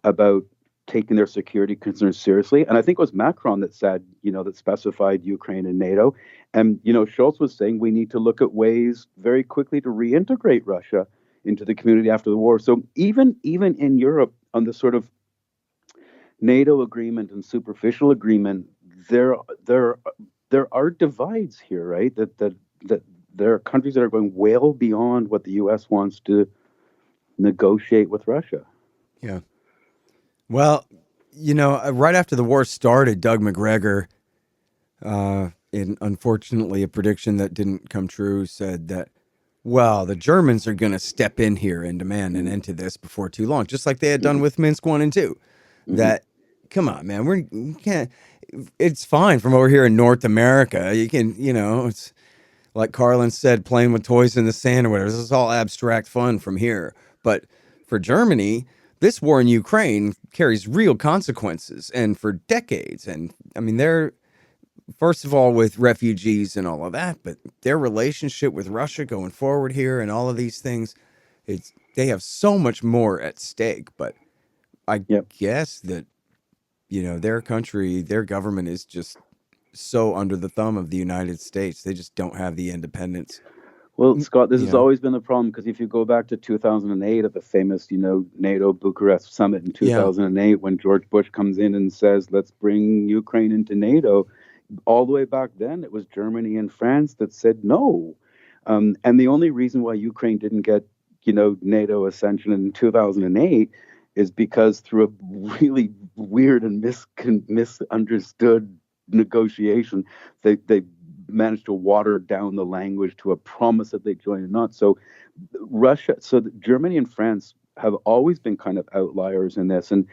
B: about taking their security concerns seriously. And I think it was Macron that said, that specified Ukraine and NATO. And, Schultz was saying we need to look at ways very quickly to reintegrate Russia into the community after the war. So even in Europe, on the sort of NATO agreement and superficial agreement, there are divides here, right? That there are countries that are going well beyond what the U.S. wants to negotiate with Russia.
A: Yeah. Well, right after the war started, Doug McGregor, in unfortunately a prediction that didn't come true, said that, well, the Germans are going to step in here and demand an end to this before too long, just like they had done with Minsk 1 and 2. That, come on, man, we can't, it's fine from over here in North America. You can, it's like Carlin said, playing with toys in the sand or whatever. This is all abstract fun from here. But for Germany, this war in Ukraine carries real consequences, and for decades. And I mean, they're, first of all, with refugees and all of that, but their relationship with Russia going forward here and all of these things, they have so much more at stake. But I guess that, their country, their government is just so under the thumb of the United States. They just don't have the independence.
B: Well, Scott, this has always been the problem, because if you go back to 2008 at the famous, NATO Bucharest summit in 2008, when George Bush comes in and says, let's bring Ukraine into NATO, all the way back then, it was Germany and France that said no. And the only reason why Ukraine didn't get, NATO ascension in 2008 is because through a really weird and misunderstood negotiation, they managed to water down the language to a promise that they join or not. So Germany and France have always been kind of outliers in this, and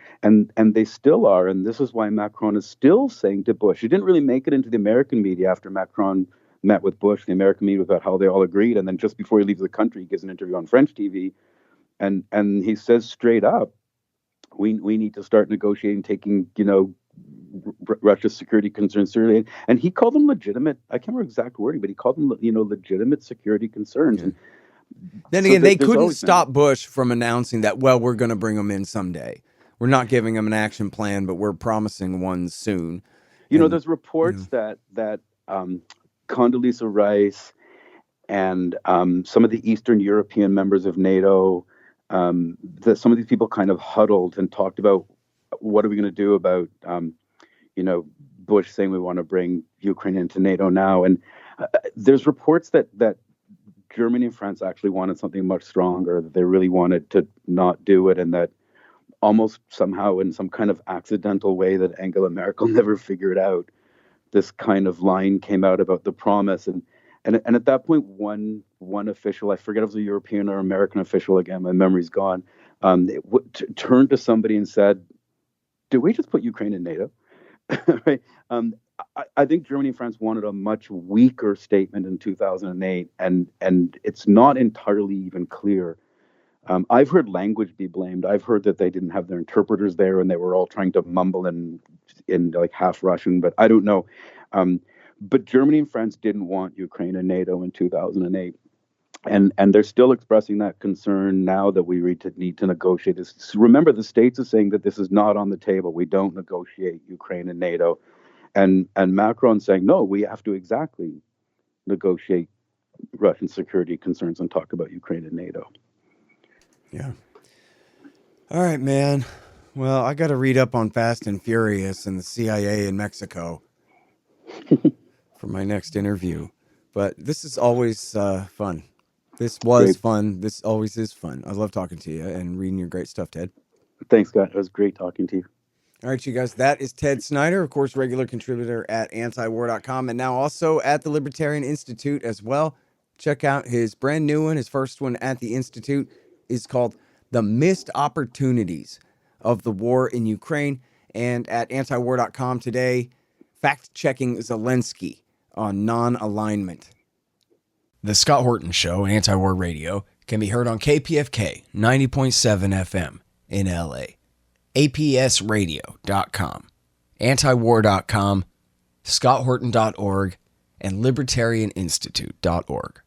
B: they still are. And this is why Macron is still saying to Bush, he didn't really make it into the American media after Macron met with Bush. The American media was about how they all agreed, and then just before he leaves the country, he gives an interview on French TV, and he says straight up, we need to start negotiating, taking Russia's security concerns seriously, and he called them legitimate. I can't remember exact wording, but he called them legitimate security concerns. And
A: then again, they couldn't stop Bush from announcing that, well, we're going to bring them in someday. We're not giving them an action plan, but we're promising one soon.
B: There's reports that Condoleezza Rice and some of the Eastern European members of NATO, that some of these people kind of huddled and talked about, what are we going to do about, Bush saying we want to bring Ukraine into NATO now. And there's reports that Germany and France actually wanted something much stronger, that they really wanted to not do it, and that almost somehow in some kind of accidental way that Angela Merkel never figured out, this kind of line came out about the promise. And at that point, one official, I forget if it was a European or American official, again, my memory's gone, turned to somebody and said, did we just put Ukraine in NATO? Right? I think Germany and France wanted a much weaker statement in 2008, and it's not entirely even clear. I've heard language be blamed. I've heard that they didn't have their interpreters there, and they were all trying to mumble in like half Russian, but I don't know. But Germany and France didn't want Ukraine and NATO in 2008. And they're still expressing that concern now that we need to negotiate this. So remember, the States are saying that this is not on the table. We don't negotiate Ukraine and NATO. And Macron saying, no, we have to exactly negotiate Russian security concerns and talk about Ukraine and NATO.
A: Yeah. All right, man. Well, I got to read up on Fast and Furious and the CIA in Mexico for my next interview. But this is always fun. This was great. Fun. This always is fun. I love talking to you and reading your great stuff, Ted.
B: Thanks, Scott. It was great talking to you.
A: All right, you guys. That is Ted Snider, of course, regular contributor at antiwar.com and now also at the Libertarian Institute as well. Check out his brand new one. His first one at the Institute is called The Missed Opportunities of the War in Ukraine. And at antiwar.com today, fact-checking Zelensky on non-alignment. The Scott Horton Show, Anti-War Radio, can be heard on KPFK 90.7 FM in LA, APSradio.com, antiwar.com, scotthorton.org, and libertarianinstitute.org.